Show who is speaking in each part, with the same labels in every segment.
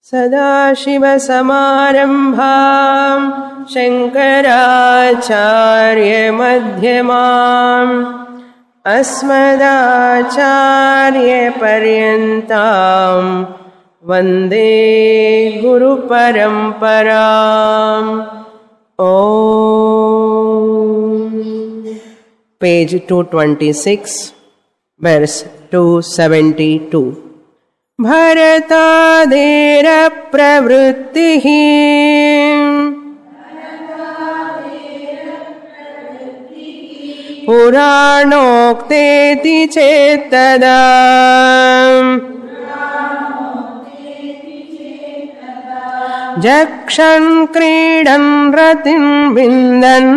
Speaker 1: सदाशिवसमारम्भां शङ्कराचार्यमध्यमाम् अस्मदाचार्यपर्यन्तां वन्दे गुरुपरम्पराम्. Page 226, verse 272. भरतादेर प्रवृत्तिः पुराणोक्तेति चेत्तदा जक्षन् क्रीडन् रतिं विन्दन्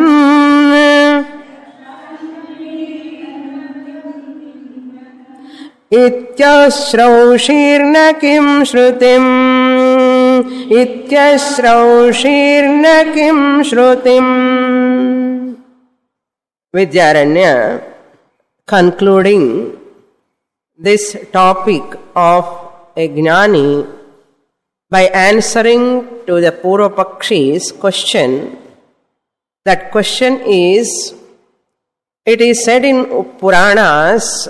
Speaker 1: इत्यश्रौषीर्न किं श्रुतिम् इत्यश्रौषीर्न किं श्रुतिम्. Vidyaranya, concluding this topic of a jnani by answering to the Purvapakshi's question. That question is, it is said in Puranas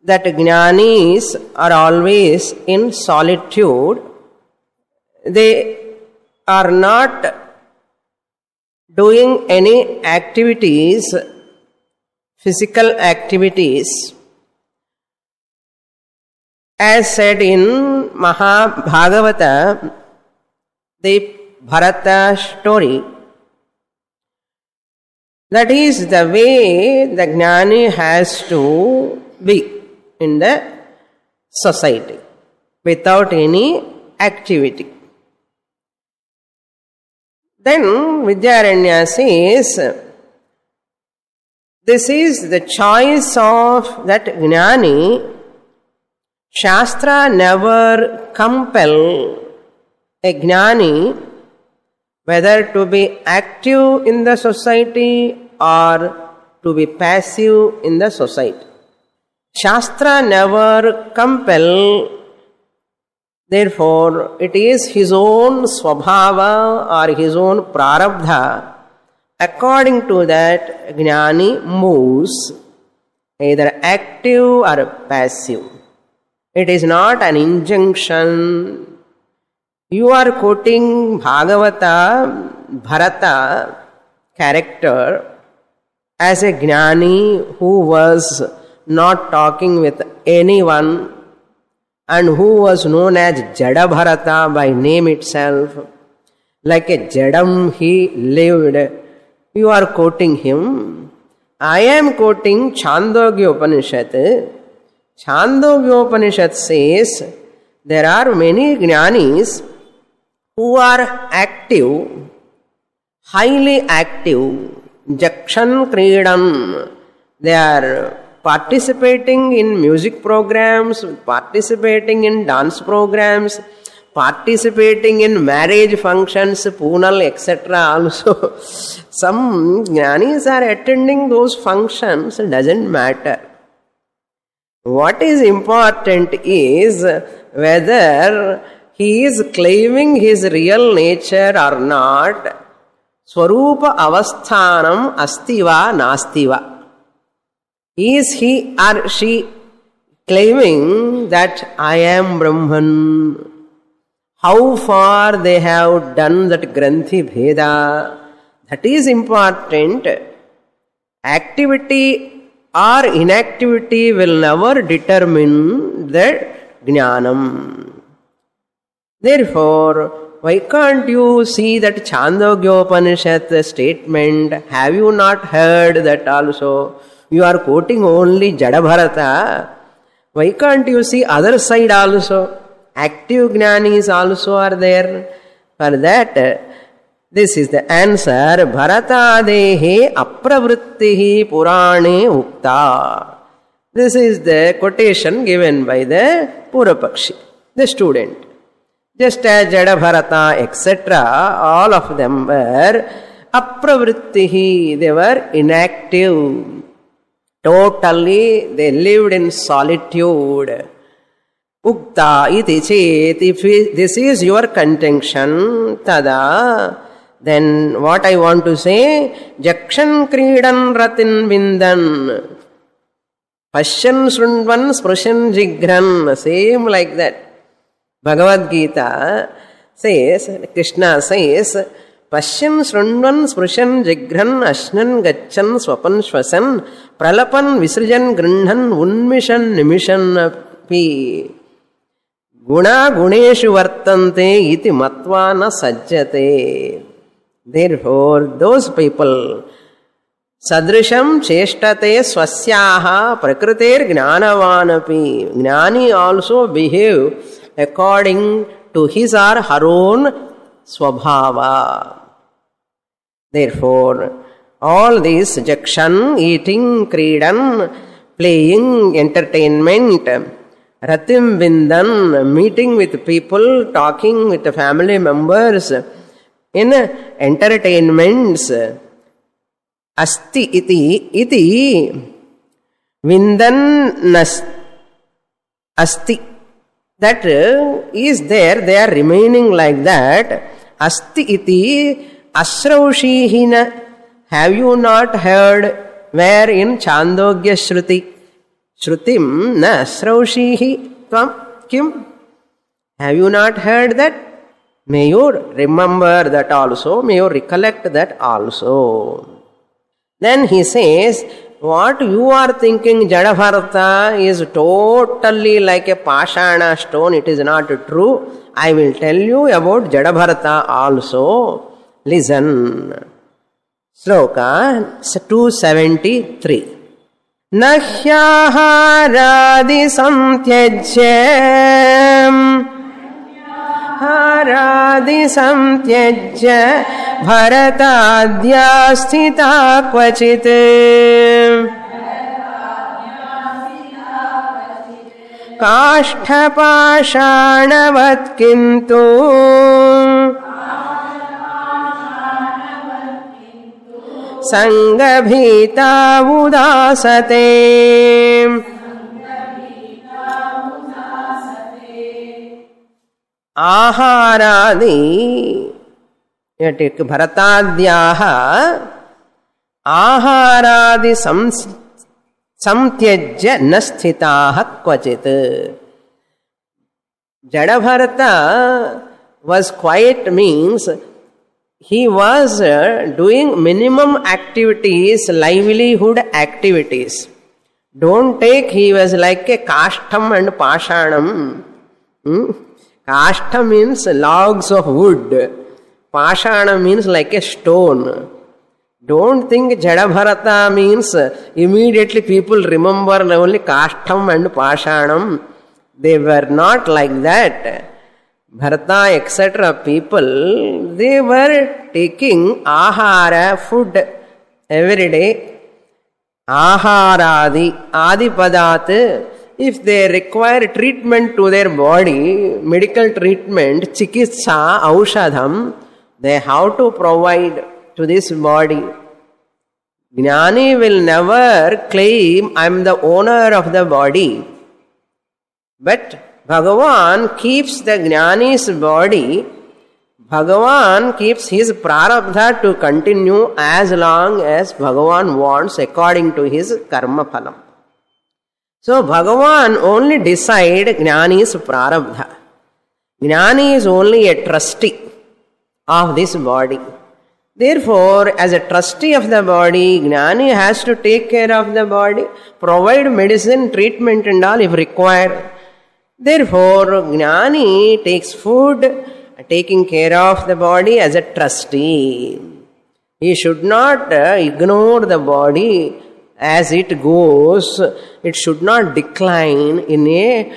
Speaker 1: that jnanis are always in solitude. They are not doing any activities, physical activities, as said in Mahabhagavata, the Bharata story. That is the way the jnani has to be in the society, without any activity. Then Vidyaranya says, this is the choice of that jnani. Shastra never compel a jnani whether to be active in the society or to be passive in the society. Shastra never compel, therefore it is his own swabhava or his own prarabdha. According to that, jnani moves either active or passive. It is not an injunction. You are quoting Bhagavata, Bharata character as a jnani who was not talking with anyone and who was known as Jada Bharata by name itself. Like a Jadam he lived. You are quoting him. I am quoting Chandogya Upanishad. Chandogya Upanishad says there are many jnanis who are active, highly active. Jakshan Kridam. They are participating in music programs, participating in dance programs, participating in marriage functions, Poonal, etc. also. Some jnanis are attending those functions, doesn't matter. What is important is whether he is claiming his real nature or not. Swarupa avasthanam astiva nastiva. Is he or she claiming that I am Brahman? How far they have done that Granthi Bheda? That is important. Activity or inactivity will never determine the jnanam. Therefore, why can't you see that Chandogya Upanishad statement? Have you not heard that also? You are quoting only Jada Bharata. Why can't you see other side also? Active jnanis also are there. For that, this is the answer. Bharatadehe apravrittihi purane ukta. This is the quotation given by the Purvapakshi, the student. Just as Jada Bharata, etc., all of them were apravrittihi, they were inactive. Totally, they lived in solitude. Ukta iti chet, if this is your contention, tada, then what I want to say, Jakshan Kridan Ratin Vindan, Pashyan Srundvan Sprushan Jigran, same like that. Bhagavad Gita says, Krishna says, Pashyan Srundvan Sprushan Jigran Ashnan Gachan Swapan Shwasan Pralapan Visrijan Grindhan Unmishan Nimishan Api Guna Guneshu Vartante iti matva na sajjate. Therefore, those people Sadrisham cheshtate swasyaha prakriter jnanavanapi. Jnani also behave according to his or her own swabhava. Therefore, all this jakshan, eating, kridan, playing, entertainment, ratim vindan, meeting with people, talking with the family members, in entertainments, asti iti vindan asti, that is there, they are remaining like that. Asti iti asrausihina, have you not heard where in Chandogya Shruti, Shrutim na asraushihi tvam kim, have you not heard that? May you remember that also, may you recollect that also. Then he says, what you are thinking Jadabharata is totally like a Pashana stone, it is not true. I will tell you about Jadabharata also. Listen. Sloka 273. Nahyaharadi samtyajyam Haradi samtyajya bharatadya sthita kvachit kashtapashanavat kintu sangabhita udasate. Aharadi, you take Bharatadyaha, Aharadi samtyajya nasthitaha kvachit. Jadabharata was quiet, means he was doing minimum activities, livelihood activities. Don't take he was like a kashtam and pashanam. Kashta means logs of wood. Pashana means like a stone. Don't think Jadabharata means immediately people remember only Kashtam and Pashanam. They were not like that. Bharata, etc. people, they were taking ahara, food, every day. Aharadi, adipadat. If they require treatment to their body, medical treatment, chikitsa, aushadham, they have to provide to this body. Jnani will never claim, I am the owner of the body. But Bhagavan keeps the Jnani's body, Bhagavan keeps his prarabdha to continue as long as Bhagavan wants according to his karma phalam. So Bhagavan only decide Jnani's prarabdha. Jnani is only a trustee of this body. Therefore, as a trustee of the body, Jnani has to take care of the body, provide medicine, treatment and all if required. Therefore, Jnani takes food, taking care of the body as a trustee. He should not ignore the body as it goes. It should not decline in a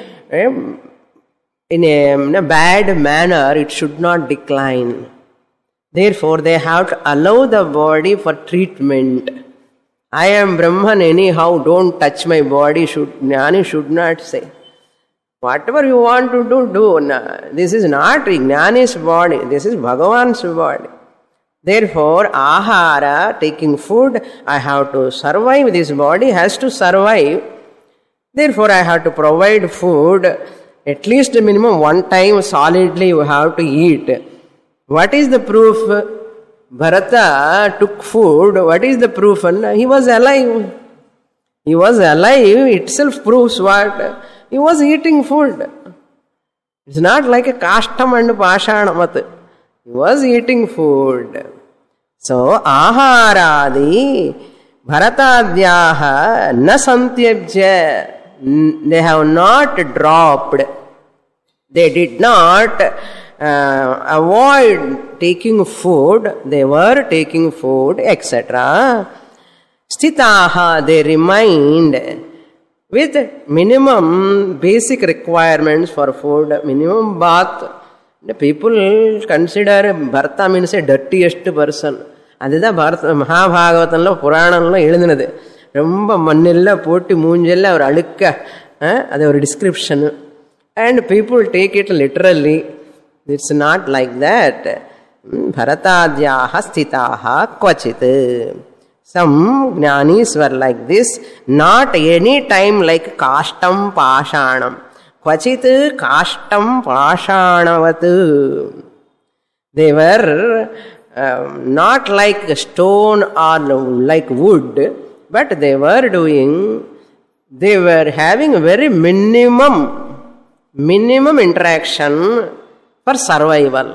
Speaker 1: bad manner. It should not decline. Therefore, they have to allow the body for treatment. I am Brahman anyhow, don't touch my body, Jnani should not say. Whatever you want to do, do. This is not Jnani's body, this is Bhagavan's body. Therefore, ahara, taking food, I have to survive, this body has to survive. Therefore, I have to provide food, At least minimum one time solidly you have to eat. What is the proof? Bharata took food. What is the proof? He was alive. He was alive itself proves what? He was eating food. It's not like a kashtam and pashanam. He was eating food. So, aharadi bharatadyaha na santyabhya. They have not dropped. They did not avoid taking food. They were taking food, etc. Sthitaha, they remained with minimum basic requirements for food, minimum bath. The people consider Bharata means a dirtiest person. Adida Bharata Mahabhagavatanlo Purananlo எழுதினது ரொம்ப மண்ணெல்லாம் போட்டு மூஞ்செல்லாம் ஒரு அழுக்க அது ஒரு description. And people take it literally. It's not like that. Bharatadyaha sthitaha kvachit. Some jnanis were like this, not any time like kashtam pashanam. Kvachit kashtam pashanavat. They were not like stone or like wood, but they were having very minimum interaction for survival.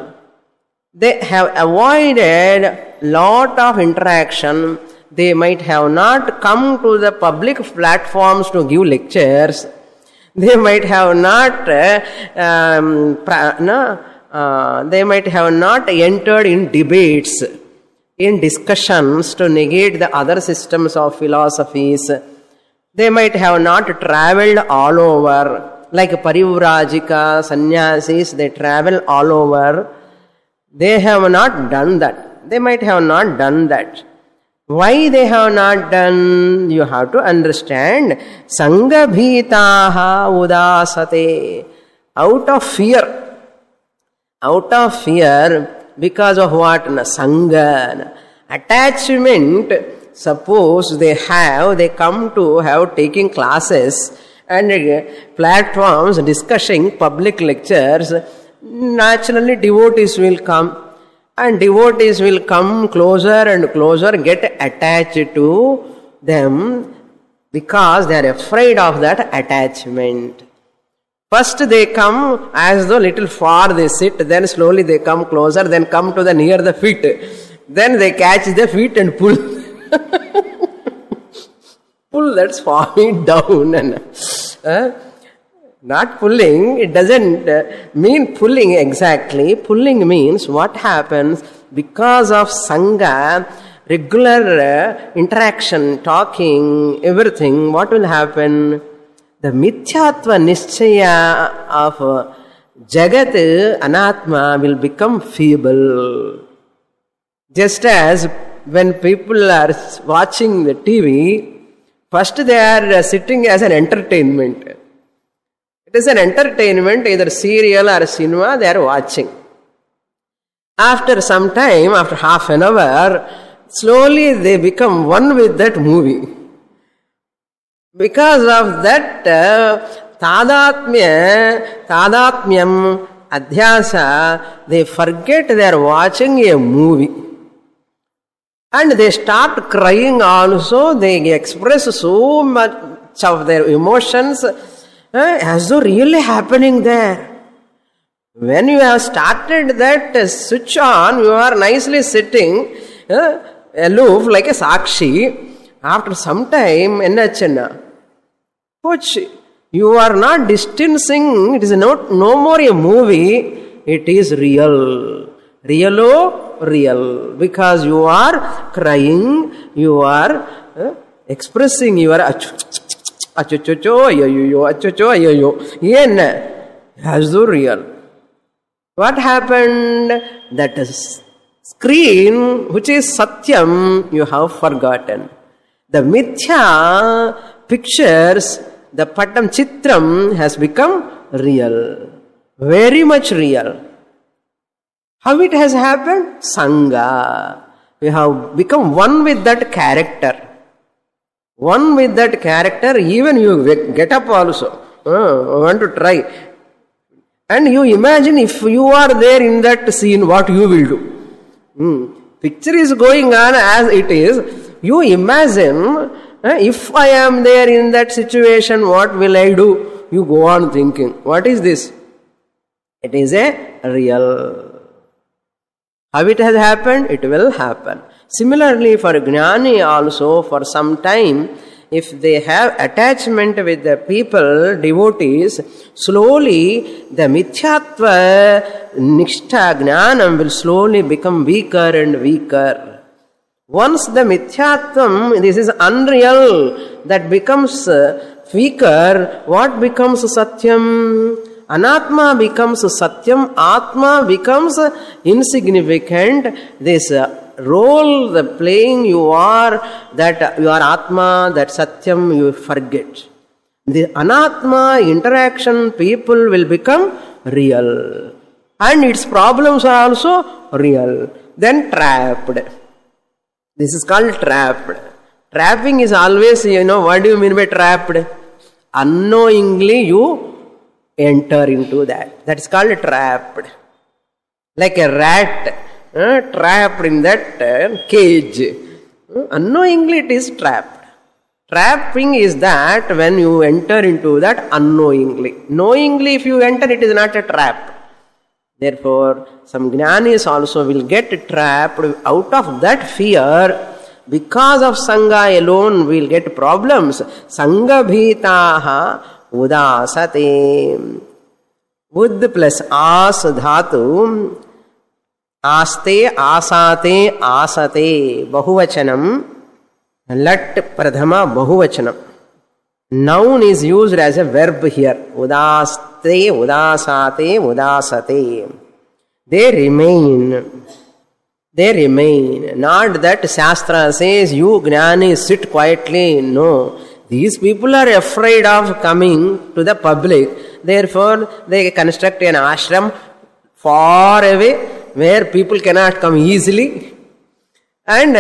Speaker 1: They have avoided lot of interaction. They might have not come to the public platforms to give lectures. They might have not they might have not entered in debates, in discussions to negate the other systems of philosophies. They might have not traveled all over, like parivrajika, sannyasis, they travel all over. They have not done that. They might have not done that. Why they have not done? You have to understand. Sangha bhitaha udasate. Out of fear, because of what? Sangha. Attachment. Suppose they come to have taking classes and platforms discussing public lectures, naturally devotees will come. And devotees will come closer and closer, get attached to them because they are afraid of that attachment. First they come as though little far they sit, then slowly they come closer, then come to the near the feet. Then they catch the feet and pull. Pull that Swami down. And, not pulling, it doesn't mean pulling exactly. Pulling means what happens because of Sangha, regular interaction, talking, everything, what will happen? The Mithyatva Nischaya of Jagat, Anatma will become feeble. Just as when people are watching the TV, first they are sitting as an entertainment. It is an entertainment, either serial or cinema they are watching. After some time, after half an hour, slowly they become one with that movie. Because of that tadatmyam, adhyasa, they forget they are watching a movie. And they start crying also, they express so much of their emotions as though really happening there. When you have started that switch on, you are nicely sitting aloof like a sakshi. After some time, ennachana? You are not distancing, it is no more a movie, it is real. Real. Because you are crying, you are expressing your achocho, ayoyo. Yenna? As though real. What happened? That screen, which is Satyam, you have forgotten. The Mithya pictures, the Patam Chitram has become real. Very much real. How it has happened? Sangha. We have become one with that character. One with that character, even you get up also. I want to try. And you imagine if you are there in that scene, what you will do. Picture is going on as it is. You imagine, if I am there in that situation, what will I do? You go on thinking, what is this? It is a real. How it has happened? It will happen. Similarly, for Jnani also, for some time, if they have attachment with the people, devotees, slowly the Mithyatva, Nishtha, Jnanam will slowly become weaker and weaker. Once the Mithyatvam, this is unreal, that becomes weaker, what becomes Satyam? Anatma becomes Satyam, Atma becomes insignificant. This role, the playing you are, that you are Atma, that Satyam, you forget. The Anatma interaction, people will become real. And its problems are also real. Then trapped. This is called trapped. Trapping is always, what do you mean by trapped? Unknowingly you enter into that. That is called trapped. Like a rat trapped in that cage. Unknowingly it is trapped. Trapping is that when you enter into that unknowingly. Knowingly if you enter, it is not a trap. Therefore, some Jnanis also will get trapped. Out of that fear, because of Sangha alone, we will get problems. Sangha bhitaha udasate. Ud plus as dhatu. Aste, asate, asate. Bahuvachanam. Lat pradhama bahuvachanam. Noun is used as a verb here. Udaste, udasate, udasate. They remain. They remain. Not that Shastra says, you Jnani sit quietly. No. These people are afraid of coming to the public. Therefore, they construct an ashram far away where people cannot come easily. And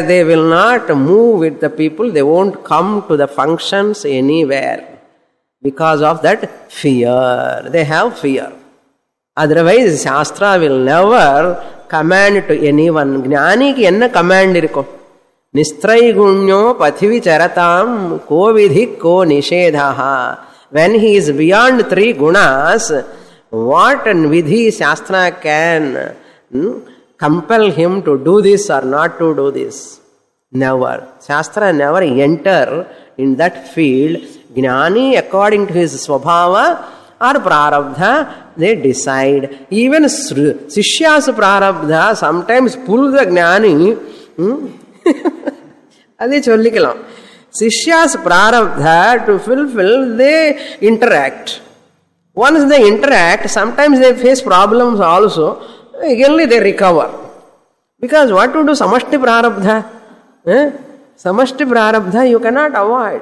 Speaker 1: they will not move with the people. They won't come to the functions anywhere because of that fear. They have fear. Otherwise, Shastra will never command to anyone. Jnani ki enna command irko? Nistraigunyo pathivi charatam ko vidhi ko nishedhaha. When he is beyond 3 gunas, what vidhi Shastra can compel him to do this or not to do this? Never. Shastra never enter in that field. Jnani, according to his swabhava or prarabdha, they decide. Even Sishya's prarabdha sometimes pull the Jnani. Adi chollikkalam. Sishya's prarabdha to fulfill, they interact. Once they interact, sometimes they face problems also. Again they recover. Because what to do? Samashti prarabdha. Samashti prarabdha you cannot avoid.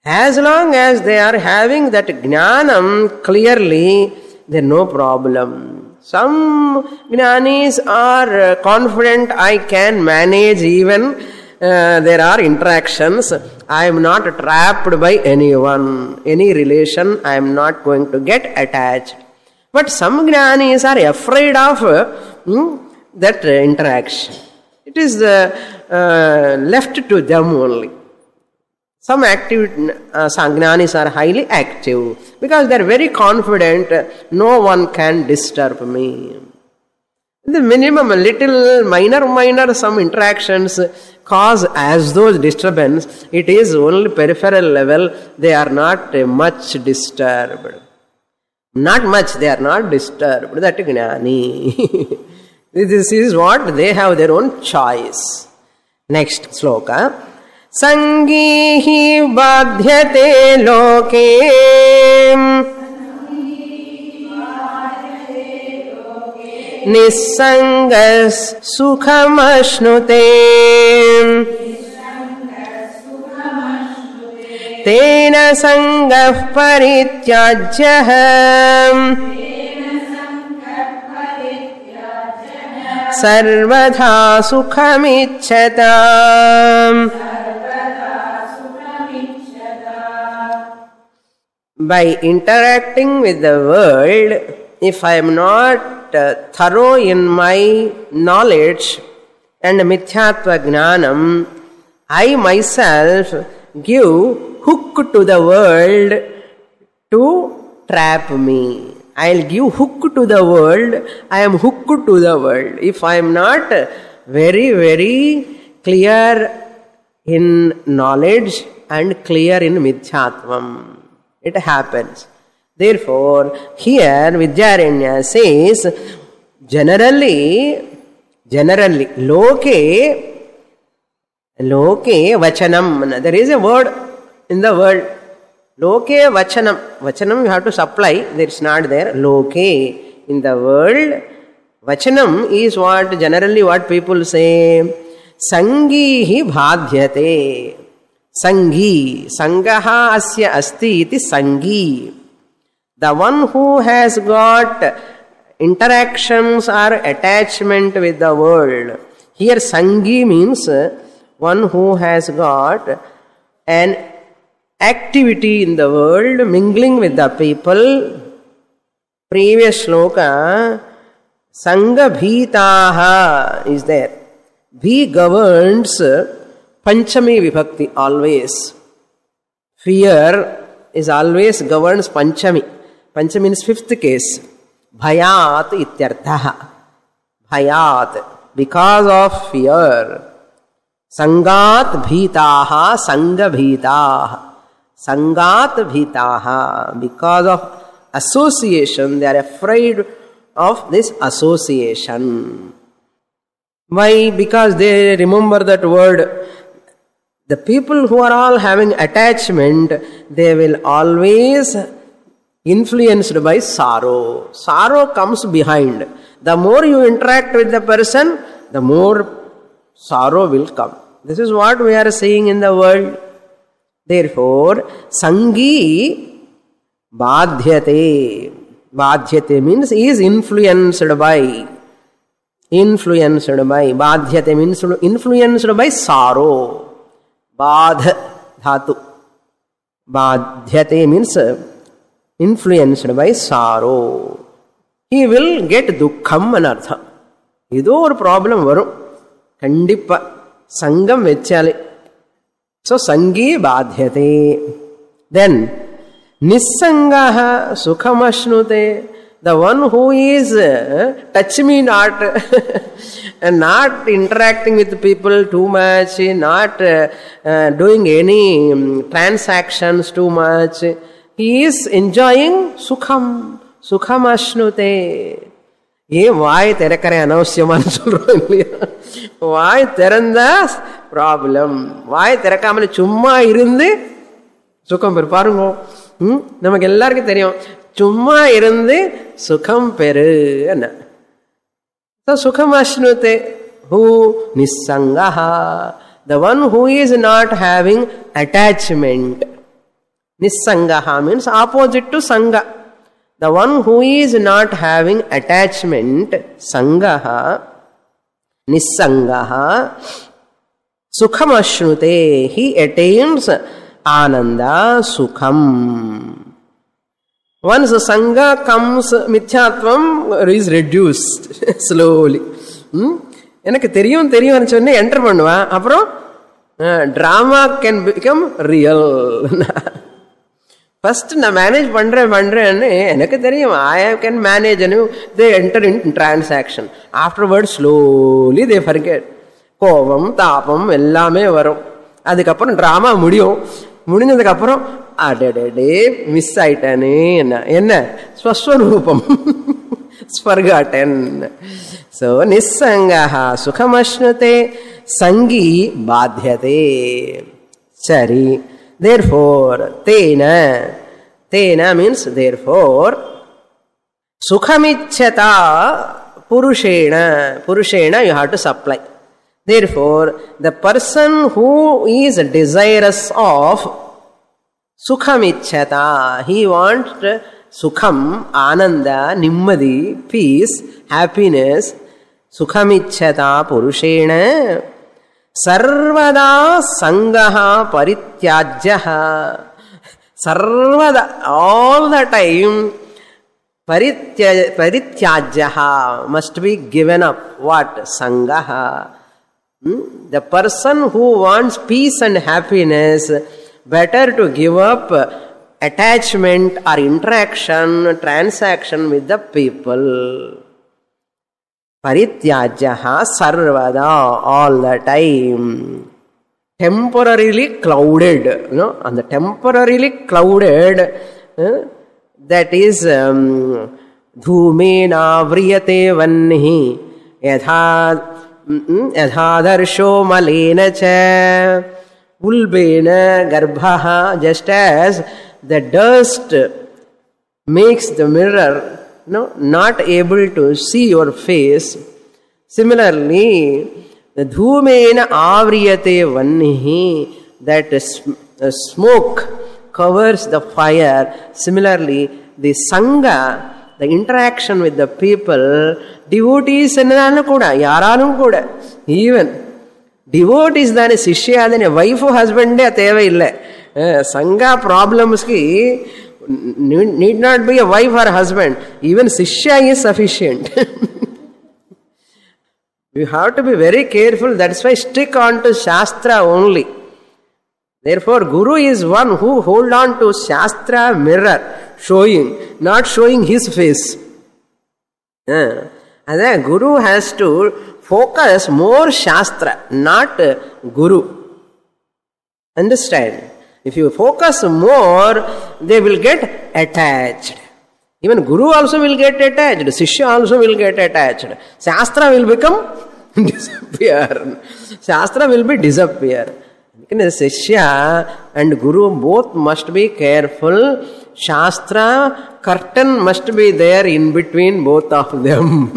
Speaker 1: As long as they are having that jnanam clearly, there is no problem. Some jnanis are confident, I can manage even there are interactions. I am not trapped by anyone, any relation. I am not going to get attached. But some jnanis are afraid of that interaction. It is left to them only. Some jnanis are highly active because they are very confident, no one can disturb me. The minimum, a little minor some interactions cause as those disturbance. It is only peripheral level. They are not much disturbed. Not much, they are not disturbed. That is jnani. This is what they have their own choice. Next sloka. Sangihi badhyate loke Nisangas sukham ashnute Tena sangah parityajyah Sarvadha sukham icchatam. by interacting with the world, if I am not thorough in my knowledge and mithyatva jnanam, I myself give hook to the world to trap me. I'll give hook to the world. I am hooked to the world. If I am not very, very clear in knowledge and clear in mithyatvam, it happens. Therefore, here Vidyaranya says, generally, loke vachanam. There is a word in the world. Loke vachanam. Vachanam you have to supply. There is not there. Loke. In the world, vachanam is what generally what people say. Sangihi bhadhyate. Sangi. Sangaha asya asti iti sangi. The one who has got interactions or attachment with the world. Here sangi means one who has got an activity in the world, mingling with the people. Previous shloka, sanga bhitaha is there. Bhi governs panchami vibhakti always. Fear is always governs panchami. Panchami means fifth case. Bhayat ityarthaha. Bhayat. Because of fear. Sangat bhitaha, sanga bhitaha. Sangat bhitaha. Because of association, they are afraid of this association. Why? Because they remember that word. The people who are all having attachment, they will always influenced by sorrow. Sorrow comes behind. The more you interact with the person, the more sorrow will come. This is what we are seeing in the world. Therefore, sangi badhyate. Badhyate means is influenced by. Influenced by. Badhyate means influenced by sorrow. Badh dhatu. Badhyate means influenced by sorrow. He will get dukkham anartha. Ido or problem varum. Kandippa. Sangam vechali. So sangi badhyate. Then nissangaha sukhamashnute. The one who is touch me not and not interacting with people too much, not doing any transactions too much. He is enjoying sukham. Sukham ashnute. Ye vaay terakare anavasyaman solron illaya. Vaay teranda problem. Vaay terakamane chumma irundu sukham peru parungo. Namakku ellarukku theriyum. Chumma irundu sukham peru enna. So sukham ashnute. Who? Nissangaha. The one who is not having attachment. Nissangaha means opposite to sanga. The one who is not having attachment, sangaha, nissangaha, sukham ashnute, he attains ananda sukham. Once the sanga comes, mithyatvam is reduced slowly. எனக்கு தெரியும் தெரியும் சொன்னே enter பண்ணுவேன். அப்புறம் drama can become real. First நான் manage பண்றேன்னு எனக்கு தெரியும். I can manage and they enter in transaction. Afterwards slowly they forget. கோபம் தாபம் எல்லாமே வரும். அதுக்கப்புறம் டிராமா முடியும். முடிஞ்சதுக்கு அப்புறம் அடடே மிஸ் ஆயிட்டானே என்ன ஸ்வஸ்வரூபம் ஸ்வர்காட்டன். So nissangaha sukhamashnute sangi badhyate. Sari. Therefore, tena means therefore, sukhamichyata purushena you have to supply. Therefore, the person who is desirous of sukhamichyata, he wants sukham, ananda, nimmadi, peace, happiness, sukhamichyata purushena sarvada sangaha parityajyaha. Sarvada, all the time, parityajyaha must be given up. What? Sangaha. The person who wants peace and happiness, better to give up attachment or interaction, transaction with the people. Parityajyaha sarvada, all the time. Temporarily clouded, and the temporarily clouded, that is dhumena vriyate vanhi yadhadarsho malena cha ulbena garbhaha, just as the dust makes the mirror not able to see your face. Similarly, the dhumena avriyate vannihi, that smoke covers the fire. Similarly, the sangha, the interaction with the people, devotees ennalu kuda, yaralu kuda, even devotees dane shishya adane wife husband theva illa. Sangha problems ki need not be a wife or husband, even shishya is sufficient. You have to be very careful. That's why stick on to Shastra only. Therefore, Guru is one who hold on to Shastra mirror, showing, not showing his face. And then Guru has to focus more Shastra, not Guru. Understand? If you focus more, they will get attached. Even Guru also will get attached. Shishya also will get attached. Shastra will become disappear. Shastra will be disappear. Shishya and Guru both must be careful. Shastra curtain must be there in between both of them.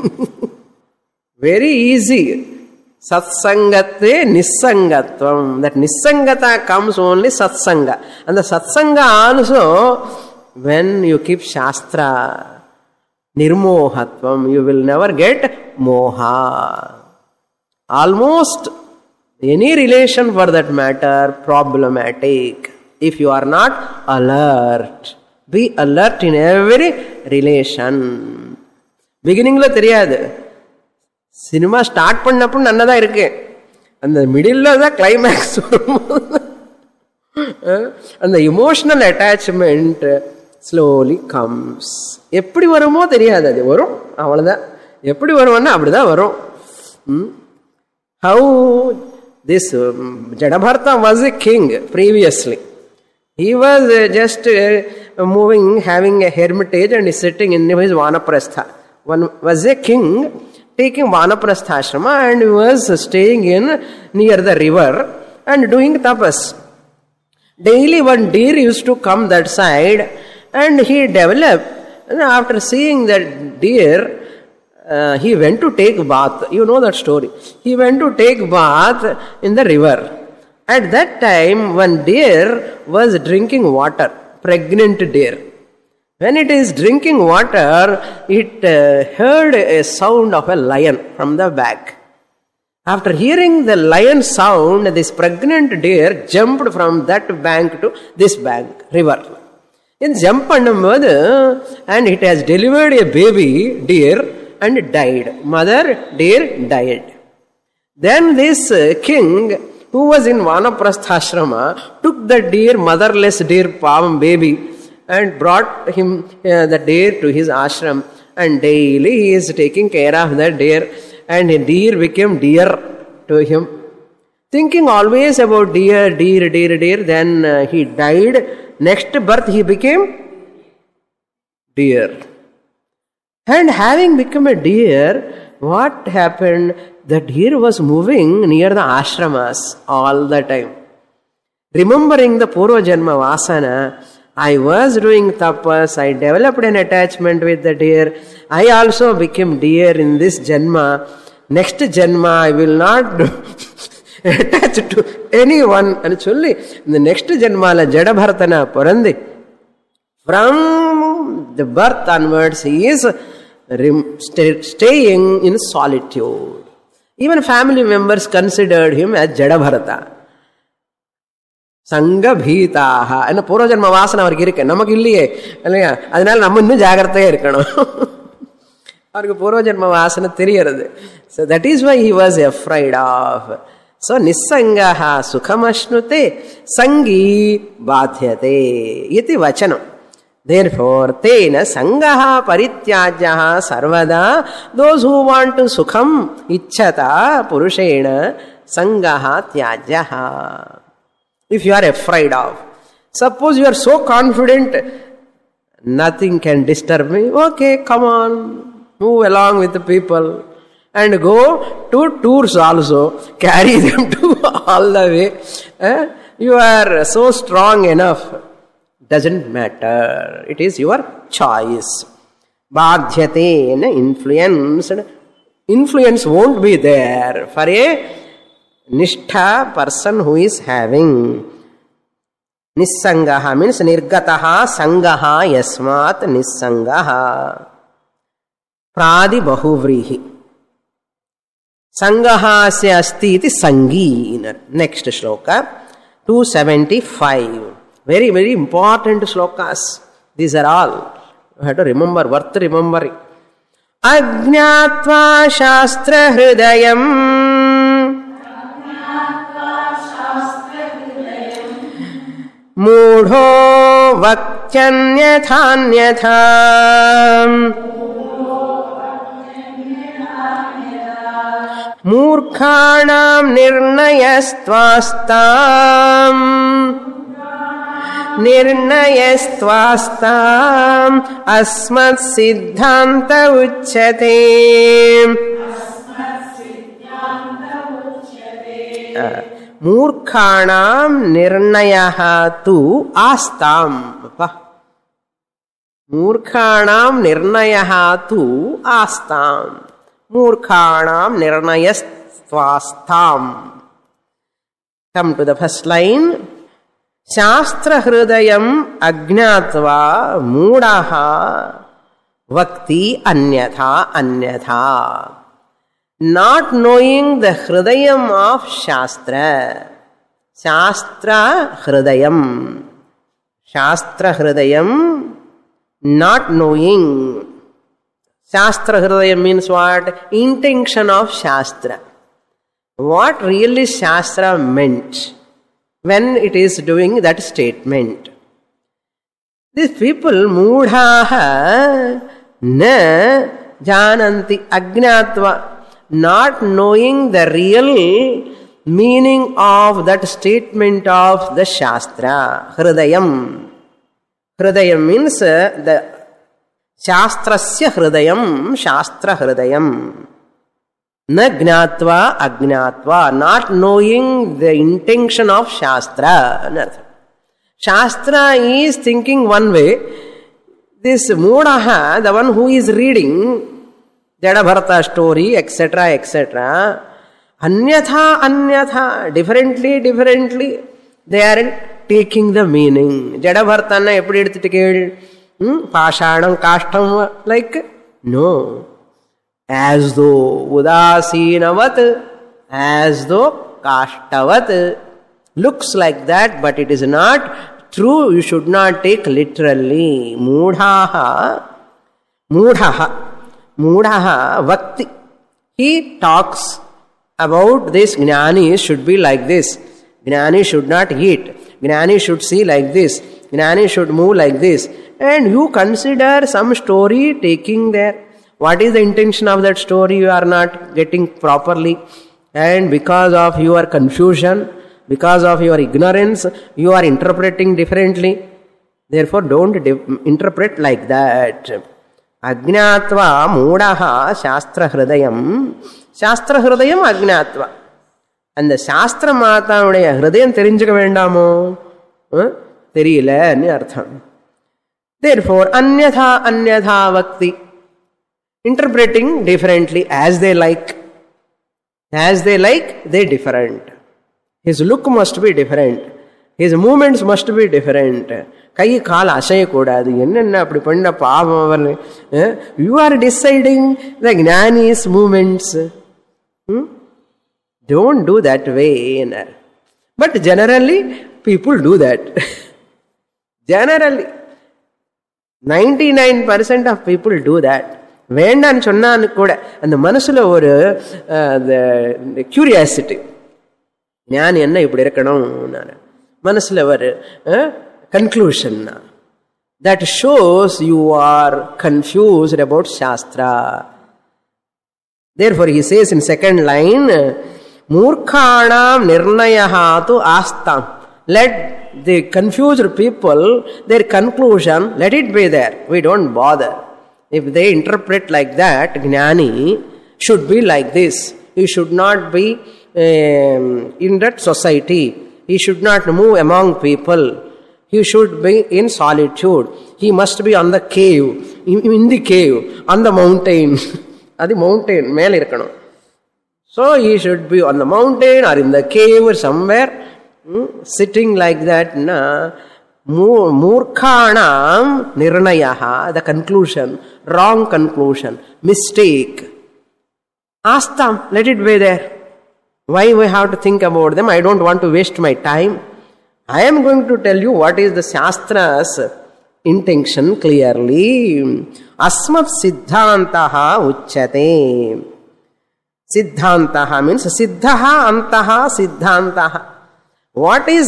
Speaker 1: Very easy. Satsangate nissangatvam. That nissangata comes only satsanga. And the satsanga also, when you keep Shastra, nirmohatvam, you will never get moha. Almost any relation for that matter, problematic. If you are not alert. Be alert in every relation. Beginning la theriyadu. Cinema start pannappu nannada irukke. And the middle la the climax. And the emotional attachment slowly comes. Eppadi varumo theriyadu adu varum avladha. Eppadi varumna appadida varum. How this Jadabharata was a king previously. He was just moving, having a hermitage and sitting in his Vanaprastha. One was a king taking Vanaprastha ashrama and was staying near the river and doing tapas. Daily one deer used to come that side and he developed, and after seeing that deer, he went to take bath. You know that story. He went to take bath in the river. At that time, one deer was drinking water, pregnant deer. When it is drinking water, it heard a sound of a lion from the back. After hearing the lion sound, this pregnant deer jumped from that bank to this bank, river. It jumped and it has delivered a baby deer and died. Mother deer died. Then this king, who was in Vanaprastha took the deer, motherless deer, pavam baby, and brought him the deer to his ashram. And daily he is taking care of that deer. And a deer became dear to him. Thinking always about deer, then he died. Next birth he became deer. And having become a deer, what happened? The deer was moving near the ashramas all the time. Remembering the Purva Janma Vasana, I was doing tapas, I developed an attachment with the deer. I also became deer in this Janma. Next Janma, I will not attach to anyone. And solli, in the next Janma, la Jadabharatana Porandi. From the birth onwards, he is staying in solitude. Even family members considered him as Jadabharata. சங்கபீதாக என்ன பூர்வஜன்ம வாசனை அவருக்கு இருக்கு, நமக்கு இல்லையே இல்லையா? அதனால நம்ம இன்னும் ஜாகிரதையா இருக்கணும். அவருக்கு பூர்வஜன்ம வாசனை தெரியறது. So that is why he was afraid of. So nissangaha sukhamashnute sangi badhyate iti vachanam. Therefore tena sangaha parityajyaha sarvada, those who want to sukham ichchata purushena sangaha tyajyaha. If you are afraid of, suppose you are so confident, nothing can disturb me, okay, come on, move along with the people and go to tours also, carry them to all the way. You are so strong enough, doesn't matter, it is your choice. Badhyatena influenced, influence won't be there for a nishtha person who is having. Nissangaha means nirgataha sangaha yasmat nissangaha. Pradi bahuvrihi sangaha se asti iti sangi. Next shloka 275. Very very important shlokas. These are all you have to remember, worth remembering. Ajñātvā shāstra hridayam मूढ़ो वक्त्यन्यथान्यथा मूर्खाणां निर्णयस्त्वास्ताम् अस्मत्सिद्धान्त उच्यते. मूर्खाणां निर्णयः तु आस्ताम्. मूर्खाणां निर्णयः तु आस्ताम्. मूर्खाणां निर्णयस्त्वास्ताम्. Come to the first line. शास्त्र हृदयम् अज्ञात्वा मूढः वक्ति अन्यथा अन्यथा. Not knowing the hridayam of Shastra. Shastra hridayam. Shastra hridayam. Not knowing. Shastra hridayam means what? Intention of Shastra. What really Shastra meant when it is doing that statement. These people, moodhaha na jananti ajñātva. Not knowing the real meaning of that statement of the Shastra. Hridayam. Hridayam means the Shastrasya hridayam, Shastra hridayam. Na jnatva ajnatva. Not knowing the intention of Shastra. Shastra is thinking one way. This Moodaha, the one who is reading Jadabharata story, etc., etc. Anyatha, anyatha, differently, differently, they are taking the meaning. Jadabharatana eppadi edutittu Pashanam, Kashtam, like, no. As though Udasinavat, as though Kashtavat, looks like that, but it is not true. You should not take literally. Moodhaha, Moodhaha. Moodaha Vakti. He talks about this. Jnani should be like this. Jnani should not eat. Jnani should see like this. Jnani should move like this. And you consider some story taking there. What is the intention of that story? You are not getting properly. And because of your confusion, because of your ignorance, you are interpreting differently. Therefore, don't interpret like that. Ajñātva mūdaha shastra hridayam. Shastra hridayam ajñātva. And the Shastra Mātāவுடைய ஹிருதயம் தெரிஞ்சுக்க வேண்டாமோ? தெரியலன்னு அர்த்தம். Therefore, anyatha anyatha vakti. Interpreting differently as they like. As they like, they different. His look must be different. His movements must be different. கை கால் அசையக்கூடாது. என்னென்ன அப்படி பண்ண பாவம் அவர். You are deciding the Jnani's movements. Don't do that way. But generally, people do that. Generally, 99% of people do that. வேண்டான்னு சொன்னான்னு கூட அந்த மனசுல ஒரு கியூரியாசிட்டி, ஞானி என்ன இப்படி இருக்கணும் மனசுல ஒரு conclusion. That shows you are confused about Shastra. Therefore, he says in second line, Murkhanam nirnayaha tu astam. Let the confused people, their conclusion, let it be there. We don't bother. If they interpret like that, Jnani should be like this. He should not be in that society. He should not move among people. He should be in solitude. He must be on the cave, in the cave, on the mountain. Adi mountain, mele irukkanum. So he should be on the mountain or in the cave or somewhere, sitting like that. Murkhanam nirnayaha, the conclusion, wrong conclusion, mistake. Astam, let it be there. Why we have to think about them? I don't want to waste my time. I am going to tell you what is the Shastra's intention clearly. Asmat siddhantaha uchyate. Siddhantaha means siddhaha antaha siddhantaha. What is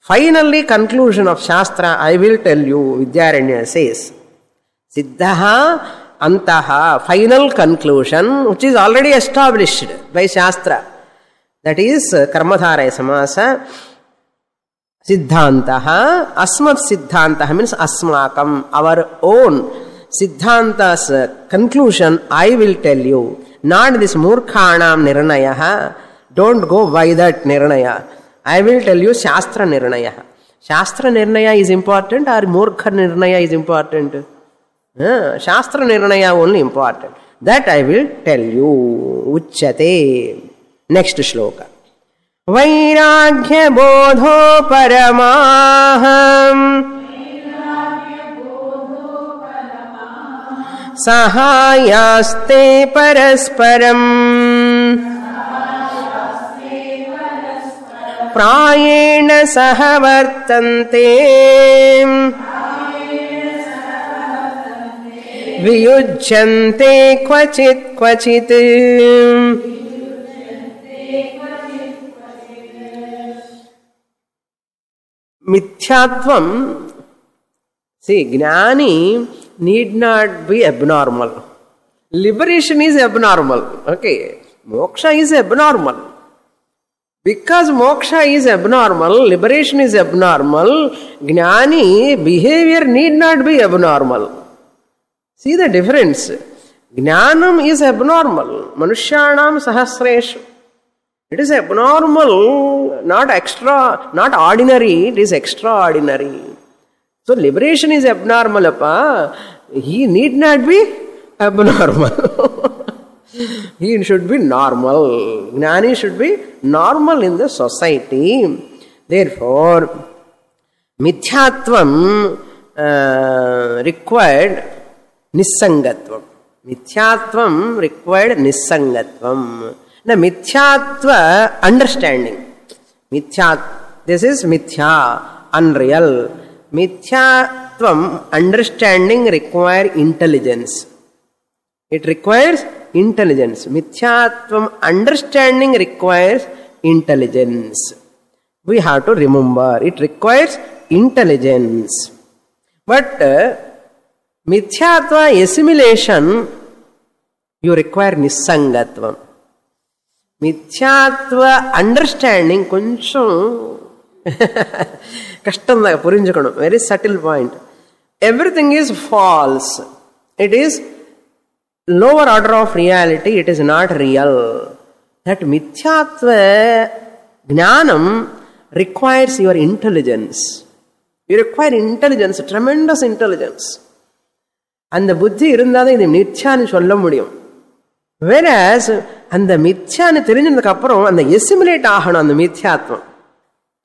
Speaker 1: finally conclusion of Shastra? I will tell you, Vidyaranya says. Siddhaha antaha, final conclusion, which is already established by Shastra. That is Karmadharaya Samasa. Siddhantaha, asmat siddhantaha means asmakam, our own siddhanta's conclusion I will tell you. Not this murkhanam nirnayaha. Don't go by that nirnaya. I will tell you Shastra nirnaya. Shastra nirnaya is important or murkha nirnaya is important? Shastra nirnaya only important. That I will tell you. Uchyate. Next shloka. Vairagya bodho paramaham sahayaste parasparam prayena sahavartante viyujjante kvachit kvachit. Mithyatvam, see, Jnani need not be abnormal. Liberation is abnormal. Okay, moksha is abnormal. Because moksha is abnormal, liberation is abnormal, Jnani behavior need not be abnormal. See the difference. Jnanam is abnormal. Manushyanam sahasreshu. It is abnormal, not extra, not ordinary, it is extraordinary. So liberation is abnormal, appa. He need not be abnormal. He should be normal. Jnani should be normal in the society. Therefore, mithyatvam required nissangatvam. Mithyatvam required nissangatvam. Now, mithyatva understanding. This is mithya, unreal. Mithyatvam understanding require intelligence. It requires intelligence. Mithyatvam understanding requires intelligence. We have to remember, it requires intelligence. But mithyatva assimilation, you require nissangatvam. Mithyatva understanding కొంచెం కష్టంగా పురించుకోవడం. Very subtle point. Everything is false. It is lower order of reality. It is not real. That mithyatva jnanam requires your intelligence. You require intelligence, tremendous intelligence. அந்த புத்தி இருந்தாதான் இது மித்யான்னு சொல்ல முடியும். Whereas அந்த மித்யான்னு தெரிஞ்சதுக்கு அப்புறம் அந்த எசிமுலேட் ஆகணும் அந்த மித்யாத்வம்.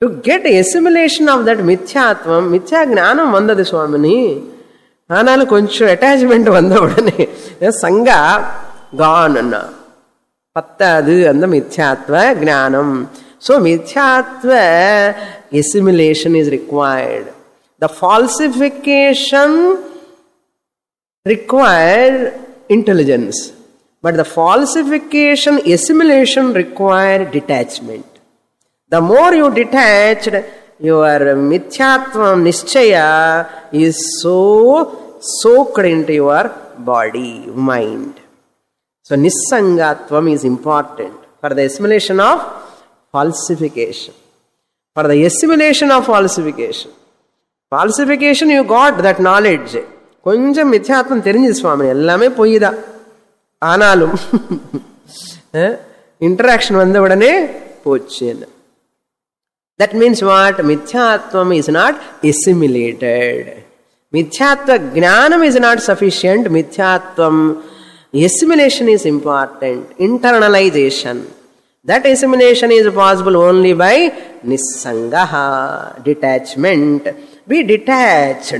Speaker 1: To get assimilation of that மித்யாத்வம். மித்யா ஞானம் வந்தது சுவாமினி, ஆனாலும் கொஞ்சம் அட்டாச்மெண்ட் வந்த உடனே சங்கா கான் பத்தாது அந்த மித்யாத்வ ஞானம். So mithyatva assimilation is required. The falsification requires intelligence, but the falsification assimilation requires detachment. The more you detached, your mithyatvam nischaya is so soaked into your body, mind. So nissangatvam is important for the assimilation of falsification. For the assimilation of falsification. Falsification you got that knowledge. கொஞ்சம் மித்யாத்வம் தெரிஞ்சு சுவாமி எல்லாமே பொய் தான் ஆனாலும் interaction வந்த உடனே போச்சு. That means what? Mithyatvam is not assimilated. Mithyatva jnanam is not sufficient. Mithyatvam assimilation is important. Internalization. That assimilation is possible only by nissangaha, detachment. Be detached.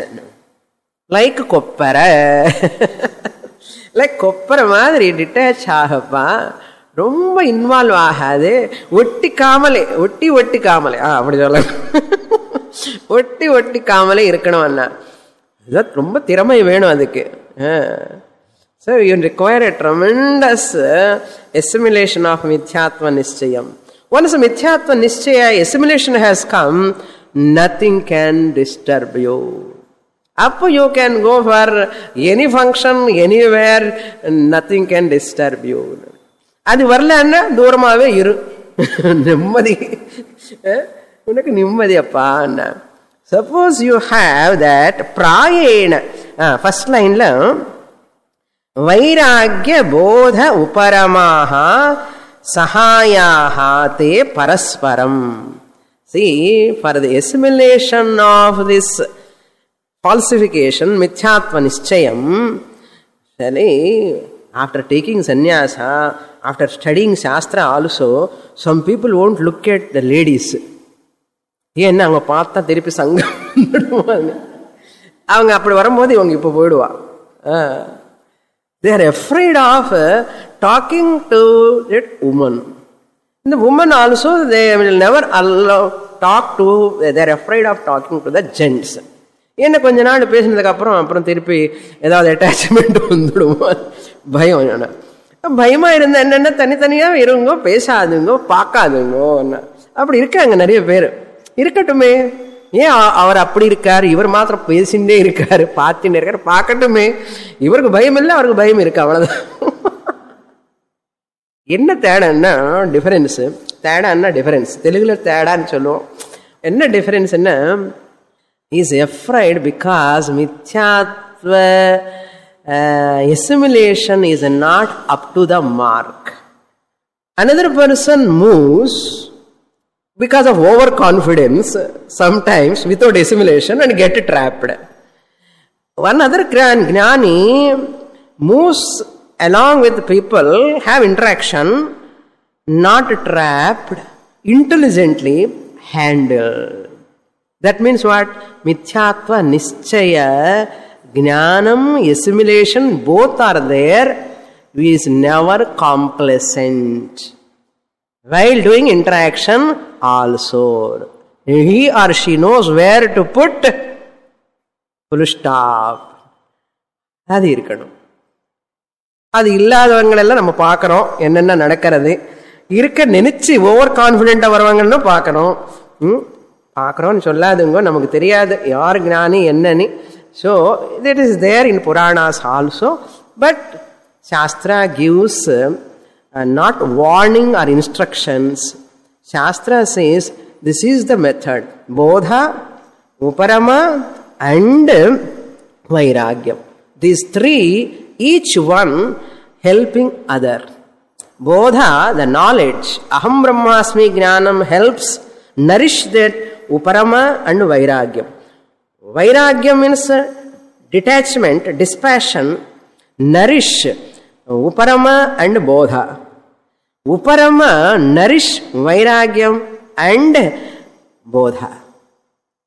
Speaker 1: Like koppara. Like koppara madri detach ஆகப்பா, ரொம்ப involve ஆகாது, ஒட்டி காமலே அப்படி சொல்ல, ஒட்டி காமலே இருக்கணும் அண்ணா. ரொம்ப திறமை வேணும் அதுக்கு. So you require a tremendous assimilation of mithyatva nischayam. Once mithyatva nischaya assimilation has come, nothing can disturb you. Up you can go for any function, anywhere, nothing can disturb you. அது வரலன்னா தூரமாவே இரு, நிம்மதி, உனக்கு நிம்மதி அப்பா. Suppose you have that prayena, first line la vairagya bodha uparamaha sahayaha te parasparam. See, for the assimilation of this falsification, mithyatva nischayam, after taking sannyasa, after studying shastra also, some people won't look at the ladies. ஏன்னா அவங்க பார்த்தா திருப்பி சங்கம் அவங்க அப்படி வரும்போது இவங்க இப்போ போயிடுவா. They are afraid of talking to that woman. The woman also, they will never allow talk to, they are afraid of talking to the gents. என்ன கொஞ்ச நாள் பேசினதுக்கு அப்புறம் திருப்பி ஏதாவது அட்டாச்மெண்ட் வந்துடுமா, பயம். பயமா இருந்தா என்னென்ன தனித்தனியா இருங்கோ, பேசாதுங்கோ, பார்க்காதுங்கோ, அப்படி இருக்காங்க நிறைய பேர். இருக்கட்டுமே, ஏன் அவர் அப்படி இருக்காரு, இவர் மாத்திரம் பேசிண்டே இருக்காரு, பார்த்துட்டே இருக்காரு, பார்க்கட்டுமே, இவருக்கு பயம் இல்லை, அவருக்கு பயம் இருக்கு, அவ்வளவுதான். என்ன தேடன்னா டிஃபரன்ஸ், தேடான்னா டிஃபரன்ஸ், தெலுங்குல தேடான்னு சொல்லுவோம். என்ன டிஃபரன்ஸ் என்ன? Is afraid because mithyatva assimilation is not up to the mark. Another person moves because of overconfidence, sometimes without assimilation, and get trapped. One other jnani moves along with people, have interaction, not trapped, intelligently handled. That means what? Mithyatva nischaya, jnanam, assimilation, both are there. He is never complacent. While doing interaction also, he or she knows where to put full stop. அது இருக்கணும். அது இல்லாதவங்களெல்லாம் நம்ம பார்க்குறோம், என்னென்ன நடக்கிறது. இருக்க நினைச்சு over கான்ஃபிடென்ட்டாக வருவாங்கன்னு பார்க்குறோம். பார்க்குறோன்னு சொல்லாதுங்க, நமக்கு தெரியாது யார் ஞானி என்னன்னு. So that is there in Puranas also. But Shastra gives not warning or instructions. Shastra says this is the method. Bodha, Uparama and Vairagyam. These three, each one helping other. Bodha, the knowledge, Aham Brahmasmi Jnanam, helps nourish that Uparama and Vairagyam. Vairagyam means detachment, dispassion, nourish Uparama and Bodha. Uparama nourish Vairagyam and Bodha.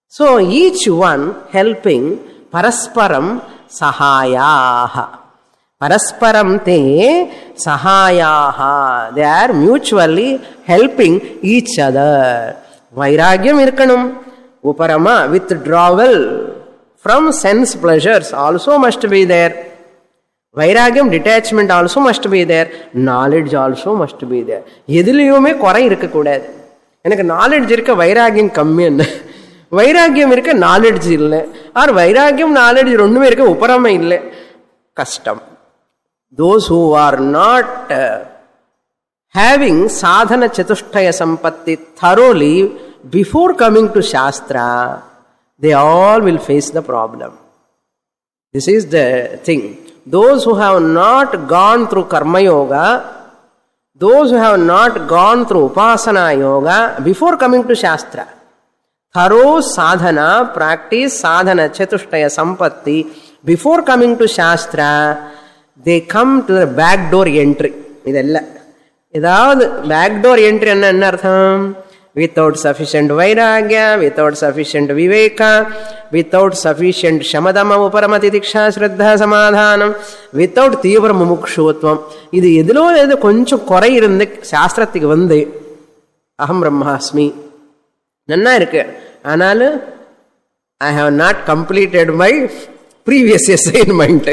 Speaker 1: So each one helping parasparam sahayaha. Parasparam te sahayaha. They are mutually helping each other. Vairagyam irkanum. Uparama, withdrawal from sense pleasures also must be there. Vairagyam, detachment also must be there. Knowledge also must be there. எதிலையுமே குறை இருக்கக்கூடாது. எனக்கு knowledge இருக்க வைராகியம் கம்மி என்ன, வைராகியம் இருக்க knowledge இல்லை, ஆர் வைராகியம் நாலெட்ஜ் ரெண்டுமே இருக்க உபரமை இல்லை, கஷ்டம். Those who are not having sadhana chatushtaya sampatti thoroughly before coming to Shastra, they all will face the problem. This is the thing. Those who have not gone through Karma Yoga, those who have not gone through Upasana Yoga before coming to Shastra, thorough sadhana, practice sadhana chatushtaya sampatti before coming to Shastra, they come to the backdoor entry. இதெல்லாம் ஏதாவது backdoor entry என்ன அர்த்தம்? Without sufficient vairagya, without sufficient viveka, without sufficient shamadama uparamati diksha shraddha samadhanam, without தீவிர முமுக்ஷுவத்வம். இது எதிலோ எது கொஞ்சம் குறை இருந்து சாஸ்திரத்துக்கு வந்து அகம் பிரம்மாஸ்மி நன்னா இருக்கு, ஆனாலும் I have not completed my previous assignment.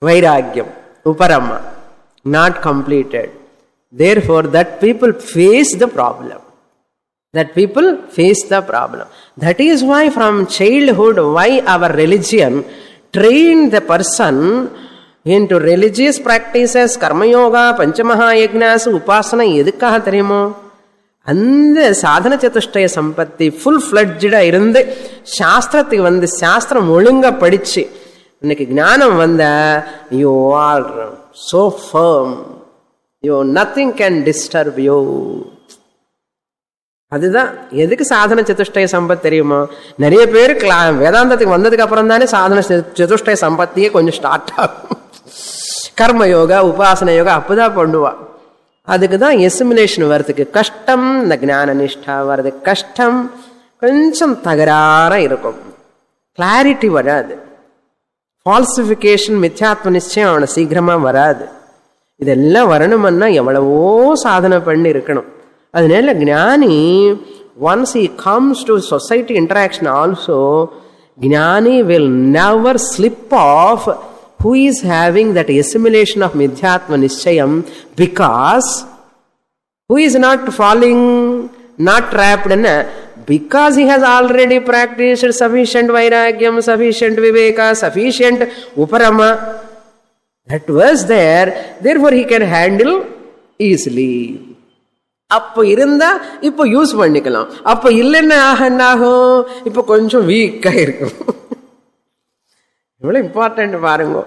Speaker 1: Vairagyam, uparama, not completed. Therefore, that people face the problem. That people face the problem. That is why from childhood, why our religion trained the person into religious practices, karma yoga, panchamaha yagnas, upasana. எதுக்காக தெரியுமோ? அந்த சாதன சதுஷ்டய சம்பத்தி full ஃப்ளட்ஜா இருந்து சாஸ்திரத்துக்கு வந்து சாஸ்திரம் ஒழுங்கா படிச்சு இன்னைக்கு ஞானம் வந்த you are so firm, you nothing can disturb you. அதுதான் எதுக்கு சாதன சதுஷ்டய சம்பத் தெரியுமா? நிறைய பேர் வேதாந்தத்துக்கு வந்ததுக்கு அப்புறம் தானே சாதன சதுஷ்டய சம்பத்தியே கொஞ்சம் ஸ்டார்ட் ஆகும். கர்ம யோகா உபாசன யோகா அப்பதான் பண்ணுவா. அதுக்கு தான் எசிமுலேஷன் வர்றதுக்கு கஷ்டம், இந்த ஞான நிஷ்டா வர்றதுக்கு கஷ்டம், கொஞ்சம் தகராறா இருக்கும், கிளாரிட்டி வராது, ஃபால்சிஃபிகேஷன் மித்யாத்ம நிச்சயம் அவனை சீக்கிரமா வராது. இதெல்லாம் வரணும்னா எவ்வளவோ சாதனை பண்ணி இருக்கணும். அதனால ஞானி once he comes to society interaction also, ஞானி will never slip off who is having that assimilation of midhyatma nischayam, because who is not falling, not trapped in, because he has already practiced sufficient vairagyam, sufficient viveka, sufficient uparama. That was there, therefore he can handle easily. அப்போ இருந்தா இப்போ use பண்ணிக்கலாம், அப்போ இல்லைன்னா ஆகும், இப்போ கொஞ்சம் வீக்கா இருக்கும். எவ்வளவு இம்பார்ட்டன்ட் பாருங்க.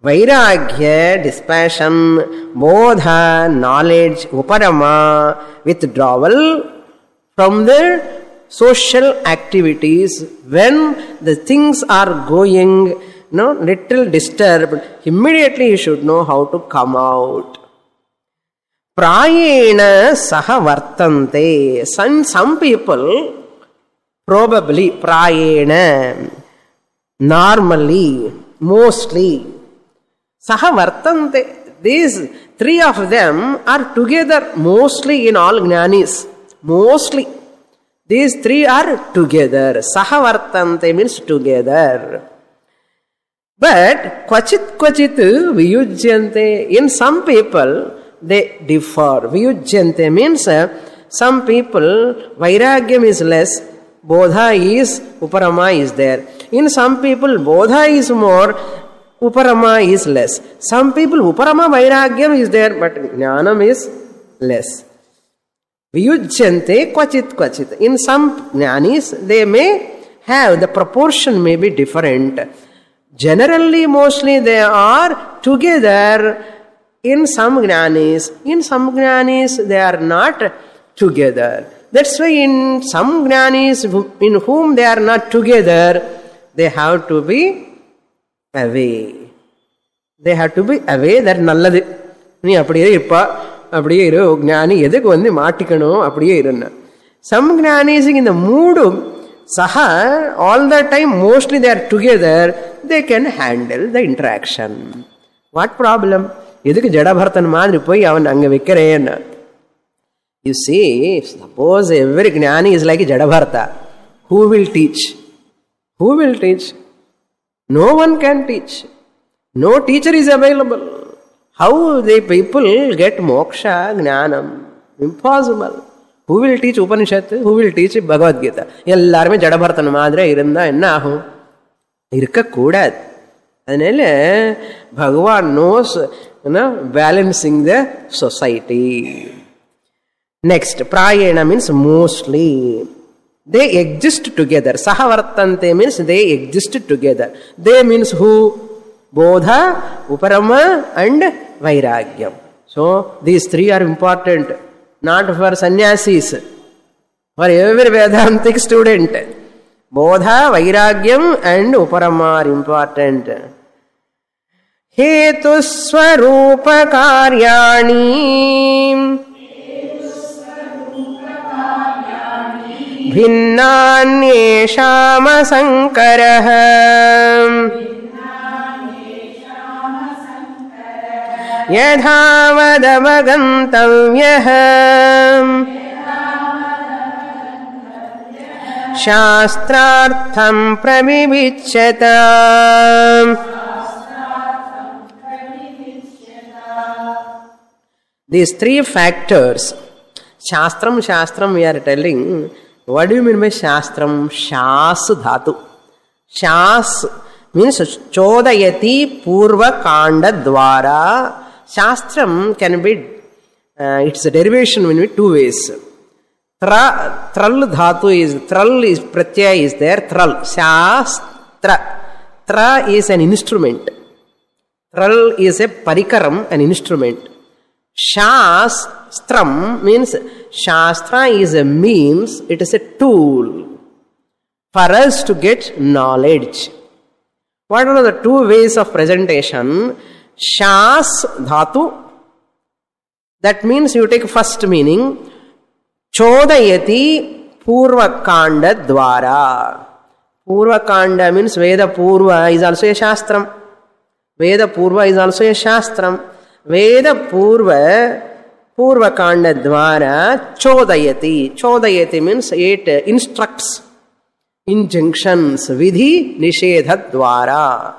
Speaker 1: வைராகிய, டிஸ்பேஷன், போத, knowledge, உபரமா, withdrawal from the social activities when the things are going little disturbed, immediately you should know how to come out. Prayena saha vartante. Some people probably prayena, normally, mostly, saha vartante. These three of them are together mostly in all jnanis. Mostly. These three are together. Saha vartante means together. But kvachit viyujyante. In some people, they differ. Viyujyante means some people vairagyam is less, bodha is, uparama is there. In some people bodha is more, uparama is less. Some people uparama vairagyam is there, but jnanam is less. Viyujyante kvachit. In some jnanis they may have, the proportion may be different. Generally, mostly they are together. In some jnanis they are not together. That's why in some jnanis in whom they are not together, they have to be away. They have to be away. That நல்லது. நீ அப்படியே இருப்பா, அப்படியே இரு, ஞானி எதுக்கு வந்து மாட்டிக்கணும், அப்படியே இருன்னா. Some jnanis in the mood saha, all the time mostly they are together, they can handle the interaction. What problem? எதுக்கு ஜடபரதன் மாதிரி போய் அவன் அங்கே வைக்கிறேன்னு? யூ see, suppose every ஞானி is like Jadabharata. Who will teach? Who will teach? No one can teach. No teacher is available. How the people get moksha, jnanam? Impossible. Who will teach Upanishad? Who will teach Bhagavad Gita? எல்லாருமே ஜடபரதன் மாதிரி இருந்தா என்ன ஆகும்? இருக்கக்கூடாது. அதனால பகவான் knows, balancing the society. Next, prayena means mostly. They exist together. Sahavartante means they exist together. They means who? Bodha, Uparama and Vairagyam. So, these three are important. Not for sannyasis. For every Vedantic student. Bodha, Vairagyam and Uparama are important. Hetu Swarupa Karyani भिन्नान्येषाम संकरः यथावदवगन्तव्यः शास्त्रार्थं प्रविविच्यत. These three factors, Shastram we are telling. What do you mean by Shastram? Shas dhatu. Shas means chodayati purva kanda dwara. Shastram can be, its derivation will be two ways. Tral dhatu is, tral is, pratyaya is there, tral. Shastra. Tra is an instrument. Tral is a parikaram, an instrument. Shastram means Shastra is a means, it is a tool for us to get knowledge. What are the two ways of presentation? Shas dhatu, that means you take first meaning, Chodayati Purvakanda Dwara. Purvakanda means Veda Purva is also a Shastram. Veda Purva is also a Shastram. Veda Purva Purvakanda Dwara Chodayati. Chodayati means it instructs, injunctions, Vidhi Nishedha Dwara.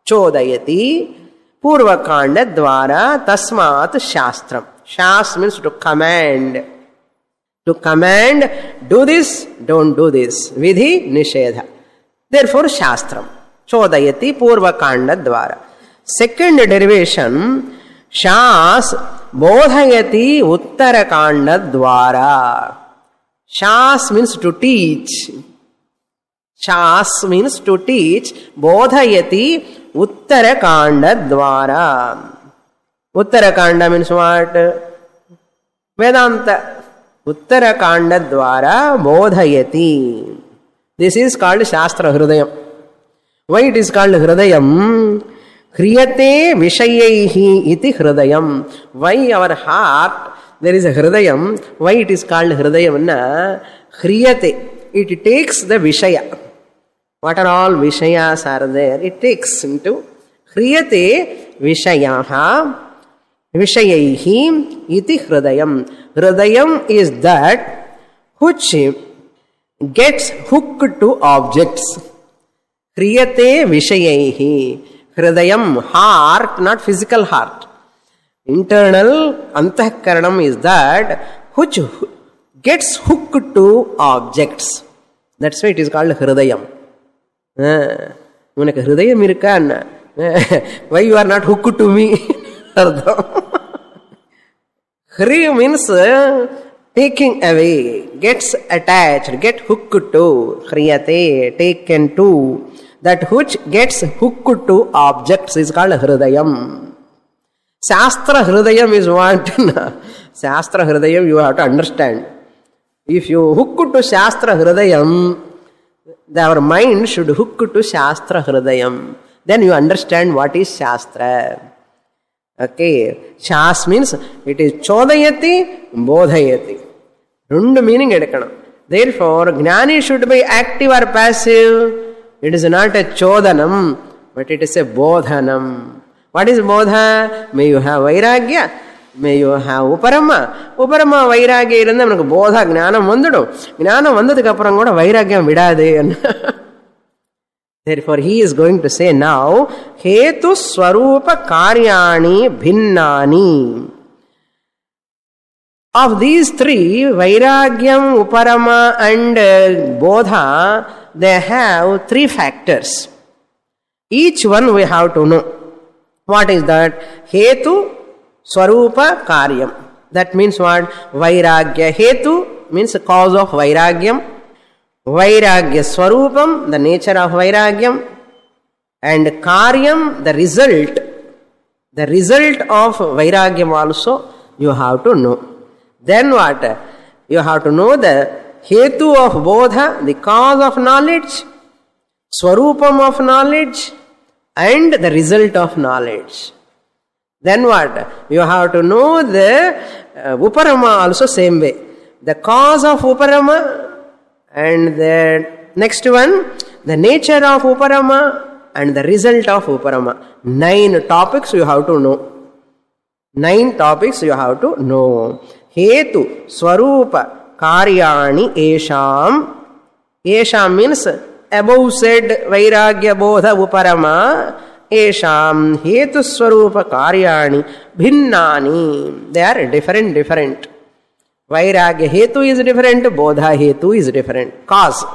Speaker 1: Chodayati Purvakanda Dwara Tasmat Shastram. Shas means to command. To command, do this, don't do this. Vidhi Nishedha. Therefore Shastram. Chodayati Purvakanda Dwara. Second derivation, Shas Bodhayati Uttarakanda Dwara. Shas means to teach. Shas means to teach. Bodhayati Uttarakanda Dwara. Uttarakanda means what? Vedanta. Uttarakanda Dwara Bodhayati. This is called Shastra Hridayam. Why it is called Hridayam? Kriyate Vishayaihi iti Hridayam. Why our heart, there is a Hridayam. Why it is called Hridayam? Kriyate. It takes the Vishaya. What are all Vishayas are there? It takes into Kriyate Vishayaha Vishayaihi iti Hridayam. Hridayam is that which gets hooked to objects. Kriyate Vishayaihi. Hridayam, heart, not physical heart. Internal antahkaranam is that which gets hooked to objects. That's why it is called Hridayam. Unak Hridayam irukka? Why you are not hooked to me? Hri means taking away, gets attached, get hooked to. Hriyate, taken to. That which gets hooked to objects is called Hridayam. Shastra Hridayam is what? Shastra Hridayam you have to understand. If you hook to Shastra Hridayam, our mind should hook to Shastra Hridayam. Then you understand what is Shastra. Okay. Shas means it is Chodayati, Bodhayati. Rundu meaning edukkanam. Therefore, Jnani should be active or passive. It is not a Chodanam, but it is a Bodhanam. What is bodha? May you have vairagya, may you have uparama. Uparama vairagya irundha manaku bodha gnanam vandudum. Gnanam vandadukku appuram kuda vairagyam vidade. Therefore, he is going to say now, hetu swarupa karyani bhinnani. Of these three, vairagyam, uparama and bodha, they have three factors. Each one we have to know. What is that? Hetu, swarupa, karyam. That means what? Vairagya. Hetu means the cause of vairagyam. Vairagya swarupam, the nature of vairagyam, and karyam, the result. The result of vairagyam also you have to know. Then what? You have to know the hetu of bodha, the cause of knowledge, swarupam of knowledge, and the result of knowledge. Then what? You have to know the uparama also same way. The cause of uparama, and the next one, the nature of uparama and the result of uparama. 9 topics you have to know. 9 topics you have to know. Hetu, swarupa, karyani, esham. Esham means above said vairagya, bodha, uparama. Esham, hetu, swarupa, karyani, bhinnani. They are different. Vairagya hetu is different, bodha hetu is different. Cause.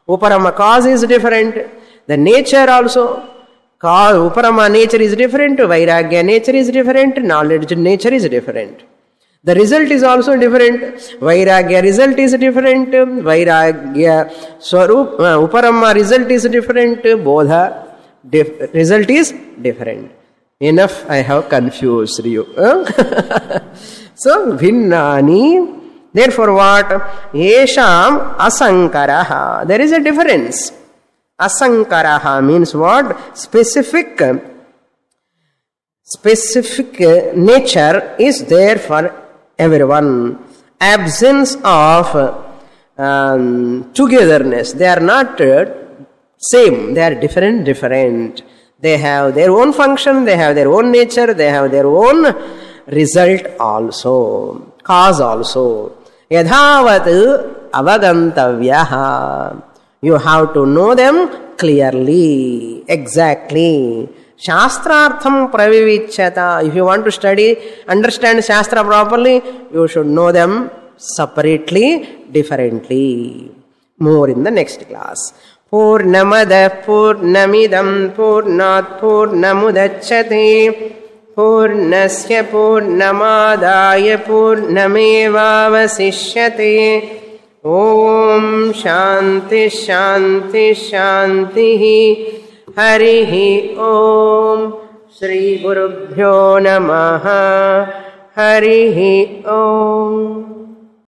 Speaker 1: Uparama cause is different. The nature also. Cause, uparama nature is different, vairagya nature is different, knowledge nature is different. The result is also different. Vairagya result is different. Vairagya swarup, uparama result is different. Bodha result is different. Enough, I have confused you. So, bhinnani. Therefore, what? Yesham asankaraha. There is a difference. Asankaraha means what? Specific nature is there for everyone. Absence of togetherness. They are not same. They are different. They have their own function, they have their own nature, they have their own result also, cause also. Yadhavat avagantavyaha. You have to know them clearly, exactly. Shastrartham pravivichata. If you want to understand Shastra properly, you should know them separately, differently. More in the next class. Purnamada Purnamidam Purnat Purnamudachyate Purnasya Purnamadaya Purnamevavasishyate. Om Shanti Shanti Shanti. Harihi Om. Shri Gurubhyo Namaha. Harihi Om.